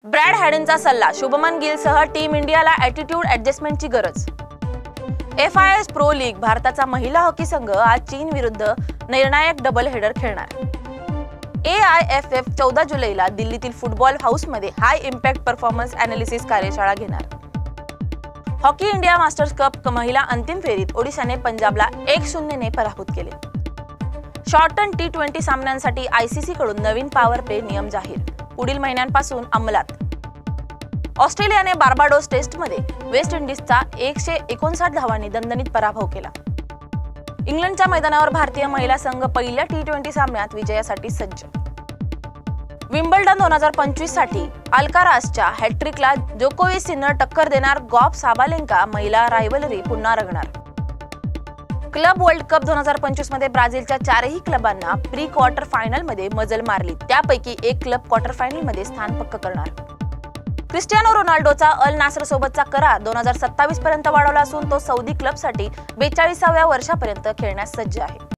Brad हॅडनचा सल्ला, Shubman गिलसह team इंडियाला attitude ॲडजस्टमेंटची गरज। FIS प्रो लीग, भारताचा महिला हॉकी संघ आज चीन विरुद्ध निर्णायक डबल हेडर खेळणार। AIFF 14 जुलैला दिल्लीतील फुटबॉल हाऊसमध्ये हाय इम्पॅक्ट परफॉर्मन्स ॲनालिसिस कार्यशाळा घेणार। हॉकी इंडिया मास्टर्स कप महिला अंतिम फेरीत ओडिशाने पंजाबला 1-0 ने पराभूत केले। शॉर्ट टर्न T20 सामन्यांसाठी ICC कडून नवीन पॉवर प्ले नियम जाहीर, पुढील महिन्यांपासून अंमलात। ऑस्ट्रेलियाने बार्बाडोस टेस्टमध्ये वेस्ट इंडिजचा 159 धावांनी दणदणीत पराभव केला। इंग्लंडच्या मैदानावर भारतीय महिला संघ पहिल्या T20 सामन्यात विजयासाठी सज्ज। विम्बल्डन 2025 साठी अल्कारासच्या हॅट्रिकला जोकोविचनं टक्कर देणार गॉफ साबालेंका, महिला रायव्हलरी पुन्हा रंगणार। क्लब वर्ल्ड कप 2025 मध्ये ब्राझीलच्या 4ही क्लबांना प्री क्वार्टर फायनल मध्ये मजल मारली, त्यापैकी एक क्लब क्वार्टर फायनल मध्ये स्थान पक्क करणार। क्रिस्टियानो रोनाल्डोचा अल नासर सोबतचा करार 2027 पर्यंत वाढवला असून तो सौदी क्लबसाठी 42व्या वर्षापर्यंत खेळण्यास सज्ज आहे।